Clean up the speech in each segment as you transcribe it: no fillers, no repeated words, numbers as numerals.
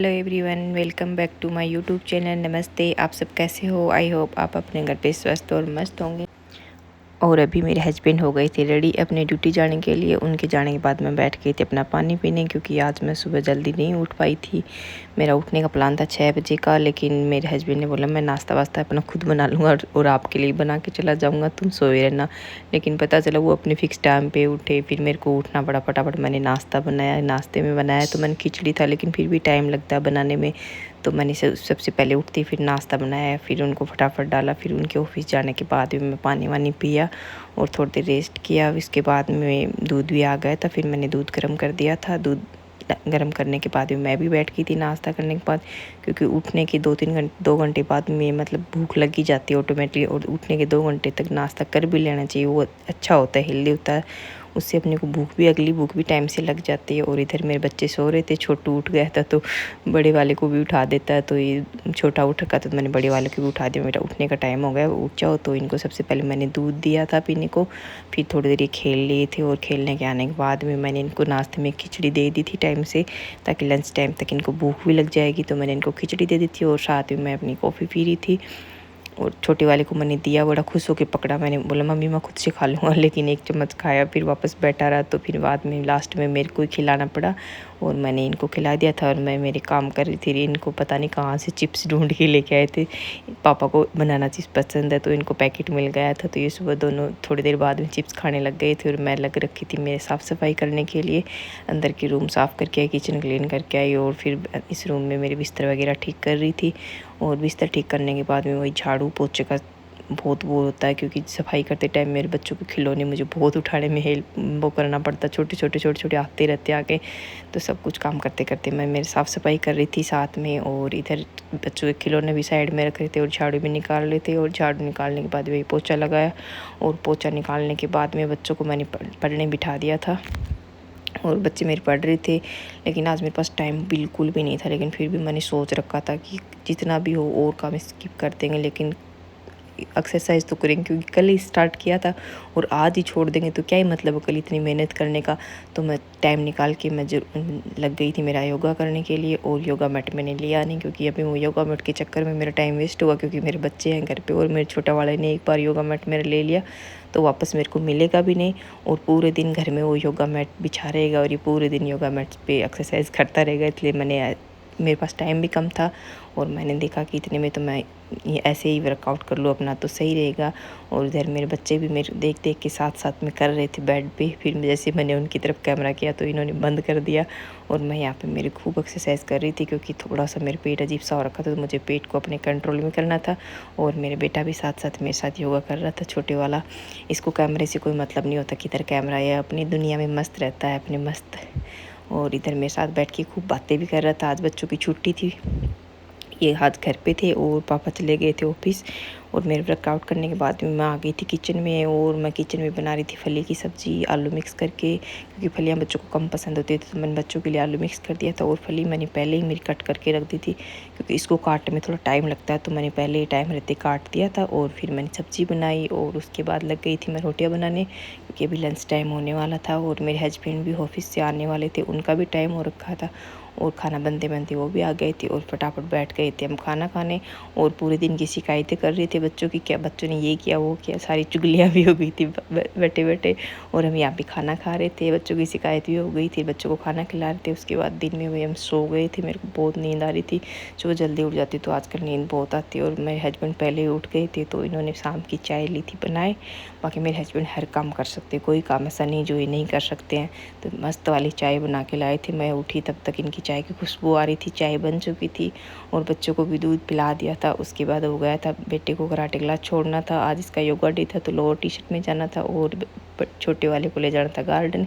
Hello everyone, welcome back to my YouTube channel. नमस्ते, आप सब कैसे हो? आई होप आप अपने घर पे स्वस्थ और मस्त होंगे। और अभी मेरे हस्बैंड हो गए थे रेडी अपने ड्यूटी जाने के लिए। उनके जाने के बाद मैं बैठ गई थी अपना पानी पीने, क्योंकि आज मैं सुबह जल्दी नहीं उठ पाई थी। मेरा उठने का प्लान था 6 बजे का, लेकिन मेरे हस्बैंड ने बोला मैं नाश्ता वास्ता अपना खुद बना लूँगा और आपके लिए बना के चला जाऊँगा, तुम सोए रहना। लेकिन पता चला वो अपने फिक्स टाइम पे उठे, फिर मेरे को उठना पड़ा। फटाफट मैंने नाश्ता बनाया। नाश्ते में बनाया तो मैंने खिचड़ी था, लेकिन फिर भी टाइम लगता है बनाने में, तो मैंने सबसे पहले उठती फिर नाश्ता बनाया, फिर उनको फटाफट डाला। फिर उनके ऑफिस जाने के बाद भी मैं पानी वानी पिया और थोड़ी देर रेस्ट किया। इसके बाद में दूध भी आ गया था, फिर मैंने दूध गर्म कर दिया था। दूध गर्म करने के बाद भी मैं भी बैठ गई थी नाश्ता करने के बाद, क्योंकि उठने के 2 घंटे बाद में मतलब भूख लगी जाती है ऑटोमेटिकली, और उठने के 2 घंटे तक नाश्ता कर भी लेना चाहिए। वो अच्छा होता है, हेल्दी होता है। उससे अपने को अगली भूख भी टाइम से लग जाती है। और इधर मेरे बच्चे सो रहे थे, छोटू उठ गया था तो बड़े वाले को भी उठा देता है, तो ये छोटा उठ रखा तो मैंने बड़े वाले को भी उठा दिया। मेरा उठने का टाइम हो गया, उठ जाओ। तो इनको सबसे पहले मैंने दूध दिया था पीने को, फिर थोड़ी देर ये खेल लिए थे, और खेलने के आने के बाद में मैंने इनको नाश्ते में खिचड़ी दे दी थी टाइम से, ताकि लंच टाइम तक इनको भूख भी लग जाएगी। तो मैंने इनको खिचड़ी दे दी थी, और साथ में मैं अपनी कॉफ़ी पी रही थी। और छोटे वाले को मैंने दिया, बड़ा खुश होकर पकड़ा। मैंने बोला मम्मी मैं खुद से खा लूँगा, लेकिन एक चम्मच खाया, फिर वापस बैठा रहा। तो फिर बाद में लास्ट में मेरे को ही खिलाना पड़ा, और मैंने इनको खिला दिया था। और मैं मेरे काम कर रही थी। इनको पता नहीं कहाँ से चिप्स ढूंढ के लेके आए थे। पापा को बनाना चिप्स पसंद है, तो इनको पैकेट मिल गया था। तो ये सुबह दोनों थोड़ी देर बाद में चिप्स खाने लग गए थे, और मैं लग रखी थी मेरे साफ़ सफाई करने के लिए। अंदर की रूम साफ़ करके आई, किचन क्लीन करके आई, और फिर इस रूम में मेरे बिस्तर वगैरह ठीक कर रही थी। और बिस्तर ठीक करने के बाद में वही झाड़ू पोछे का बहुत वो होता है, क्योंकि सफाई करते टाइम मेरे बच्चों के खिलौने मुझे बहुत उठाने में हेल्प वो करना पड़ता। छोटे छोटे आते रहते आगे, तो सब कुछ काम करते करते मैं मेरी साफ़ सफाई कर रही थी साथ में। और इधर बच्चों के खिलौने भी साइड में रख रहे थे, और झाड़ू भी निकाल रहे थे। और झाड़ू निकालने के बाद वही पोछा लगाया, और पोछा निकालने के बाद में बच्चों को मैंने पढ़ने बिठा दिया था, और बच्चे मेरे पढ़ रहे थे। लेकिन आज मेरे पास टाइम बिल्कुल भी नहीं था, लेकिन फिर भी मैंने सोच रखा था कि जितना भी हो और काम स्किप कर देंगे, लेकिन एक्सरसाइज तो करेंगे, क्योंकि कल ही स्टार्ट किया था और आज ही छोड़ देंगे तो क्या ही मतलब है कल इतनी मेहनत करने का। तो मैं टाइम निकाल के मैं लग गई थी मेरा योगा करने के लिए। और योगा मैट मैंने लिया नहीं, क्योंकि अभी वो योगा मैट के चक्कर में मेरा टाइम वेस्ट हुआ, क्योंकि मेरे बच्चे हैं घर पे, और मेरे छोटा वाले ने एक बार योगा मैट मेरा ले लिया तो वापस मेरे को मिलेगा भी नहीं। और पूरे दिन घर में वो योगा मैट बिछा रहेगा, और ये पूरे दिन योगा मैट पे एक्सरसाइज करता रहेगा। इसलिए मेरे पास टाइम भी कम था, और मैंने देखा कि इतने में तो मैं ये ऐसे ही वर्कआउट कर लूँ अपना, तो सही रहेगा। और इधर मेरे बच्चे भी मेरे देख देख के साथ साथ में कर रहे थे बेड पे। फिर जैसे मैंने उनकी तरफ कैमरा किया तो इन्होंने बंद कर दिया, और मैं यहाँ पे मेरी खूब एक्सरसाइज कर रही थी, क्योंकि थोड़ा सा मेरे पेट अजीब सा हो रखा था, तो मुझे पेट को अपने कंट्रोल में करना था। और मेरे बेटा भी साथ साथ मेरे साथ योगा कर रहा था, छोटे वाला। इसको कैमरे से कोई मतलब नहीं होता, किधर कैमरा है, अपनी दुनिया में मस्त रहता है, अपने मस्त। और इधर मेरे साथ बैठ के खूब बातें भी कर रहा था। आज बच्चों की छुट्टी थी, ये आज घर पे थे, और पापा चले गए थे ऑफिस। और मेरे वर्कआउट करने के बाद में मैं आ गई थी किचन में, और मैं किचन में बना रही थी फली की सब्ज़ी आलू मिक्स करके, क्योंकि फलियाँ बच्चों को कम पसंद होती थी, तो मैंने बच्चों के लिए आलू मिक्स कर दिया था। और फली मैंने पहले ही मेरी कट करके रख दी थी, क्योंकि इसको काटने में थोड़ा टाइम लगता है, तो मैंने पहले ही टाइम रहते काट दिया था। और फिर मैंने सब्ज़ी बनाई, और उसके बाद लग गई थी मैं रोटियाँ बनाने, क्योंकि अभी लंच टाइम होने वाला था। और मेरे हस्बैंड भी ऑफिस से आने वाले थे, उनका भी टाइम हो रखा था, और खाना बनते बनते वो भी आ गए थे, और फटाफट बैठ गए थे हम खाना खाने। और पूरे दिन की शिकायतें कर रहे थे बच्चों की, क्या बच्चों ने ये किया वो किया, सारी चुगलियाँ भी हो गई थी बैठे बैठे। और हम यहाँ पे खाना खा रहे थे, बच्चों की शिकायत भी हो गई थी, बच्चों को खाना खिला रहे थे। उसके बाद दिन में वही हम सो गए थे, मेरे को बहुत नींद आ रही थी। सुबह जल्दी उठ जाती तो आजकल नींद बहुत आती, और मेरे हस्बैंड पहले ही उठ गए थे, तो इन्होंने शाम की चाय ली थी बनाए। बाकी मेरे हस्बैंड हर काम कर सकते, कोई काम ऐसा नहीं जो ये नहीं कर सकते हैं। तो मस्त वाली चाय बना के लाए थे। मैं उठी तब तक इनकी चाय की खुशबू आ रही थी, चाय बन चुकी थी, और बच्चों को भी दूध पिला दिया था। उसके बाद हो गया था बेटे को कराटे क्लास छोड़ना था, आज इसका योगा डे था, तो लोअर टी शर्ट में जाना था, और छोटे वाले को ले जाना था गार्डन।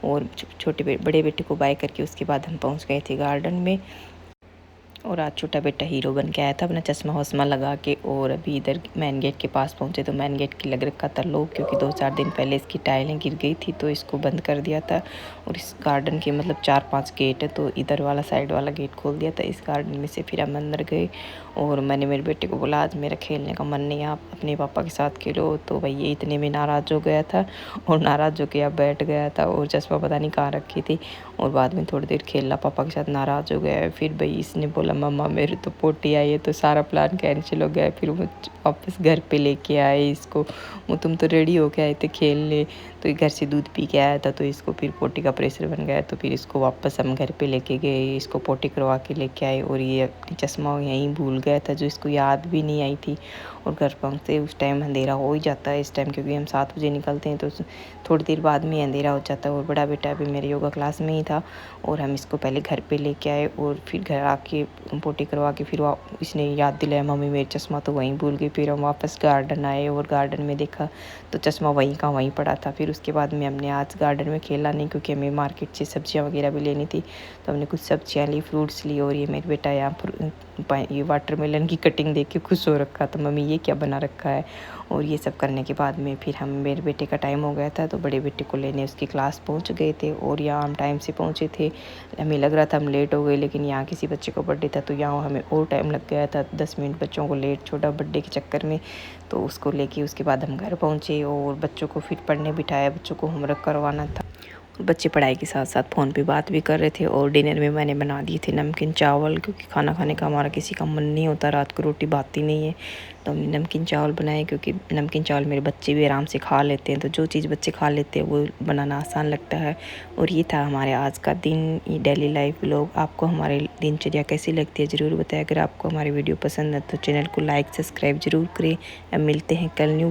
और बड़े बेटे को बाय करके उसके बाद हम पहुंच गए थे गार्डन में। और आज छोटा बेटा हीरो बन के आया था अपना चश्मा वश्मा लगा के। और अभी इधर मेन गेट के पास पहुँचे तो मेन गेट की लग रखा था लोग, क्योंकि 2-4 दिन पहले इसकी टाइलें गिर गई थी तो इसको बंद कर दिया था। और इस गार्डन के मतलब 4-5 गेट है, तो इधर वाला साइड वाला गेट खोल दिया था इस गार्डन में से। फिर हम अंदर गए और मैंने मेरे बेटे को बोला आज मेरा खेलने का मन नहीं है, आप अपने पापा के साथ खेलो। तो भाई ये इतने में नाराज़ हो गया था और नाराज़ हो के अब बैठ गया था और चश्मा पता नहीं कहाँ रखी थी। और बाद में थोड़ी देर खेला पापा के साथ, नाराज़ हो गया है। फिर भाई इसने बोला मम्मा मेरे तो पोटी आई है, तो सारा प्लान कैंसिल हो गया। फिर वो वापस घर पे लेके आए इसको, वो तुम तो रेडी होके आए थे खेलने, तो घर से दूध पी के आया था तो इसको फिर पोटी का प्रेशर बन गया। तो फिर इसको वापस हम घर पे लेके गए, इसको पोटी करवा के लेके आए। और ये अपनी चश्मा यहीं भूल गया था जो इसको याद भी नहीं आई थी। और घर पहुँचते उस टाइम अंधेरा हो ही जाता है इस टाइम, क्योंकि हम 7 बजे निकलते हैं तो थोड़ी देर बाद में अंधेरा हो जाता है। और बड़ा बेटा अभी मेरे योगा क्लास में ही था और हम इसको पहले घर पे लेके आए और फिर घर आके पोटी करवा के फिर इसने याद दिलाया मम्मी मेरी चश्मा तो वहीं भूल गई। फिर हम वापस गार्डन आए और गार्डन में देखा तो चश्मा वहीं का वहीं पड़ा था। फिर उसके बाद में हमने आज गार्डन में खेला नहीं, क्योंकि हमें मार्केट से सब्जियां वगैरह भी लेनी थी, तो हमने कुछ सब्जियां ली, फ्रूट्स ली। और ये मेरे बेटा यहाँ पर ये वाटरमेलन की कटिंग देख के खुश हो रखा था, मम्मी ये क्या बना रखा है। और ये सब करने के बाद में फिर हम मेरे बेटे का टाइम हो गया था तो बड़े बेटे को लेने उसकी क्लास पहुंच गए थे। और यहाँ हम टाइम से पहुंचे थे, हमें लग रहा था हम लेट हो गए, लेकिन यहाँ किसी बच्चे को बर्थडे था तो यहाँ हमें और टाइम लग गया था, 10 मिनट बच्चों को लेट छोटा बर्थडे के चक्कर में। तो उसको लेके उसके बाद हम घर पहुँचे और बच्चों को फिर पढ़ने बिठाया, बच्चों को होमवर्क करवाना था। बच्चे पढ़ाई के साथ साथ फ़ोन पे बात भी कर रहे थे। और डिनर में मैंने बना दिए थे नमकीन चावल, क्योंकि खाना खाने का हमारा किसी का मन नहीं होता, रात को रोटी भाती नहीं है, तो हमने नमकीन चावल बनाए। क्योंकि नमकीन चावल मेरे बच्चे भी आराम से खा लेते हैं, तो जो चीज़ बच्चे खा लेते हैं वो बनाना आसान लगता है। और ये था हमारे आज का दिन, ये डेली लाइफ व्लॉग। आपको हमारी दिनचर्या कैसी लगती है ज़रूर बताएं। अगर आपको हमारी वीडियो पसंद है तो चैनल को लाइक सब्सक्राइब ज़रूर करें। अब मिलते हैं कल न्यू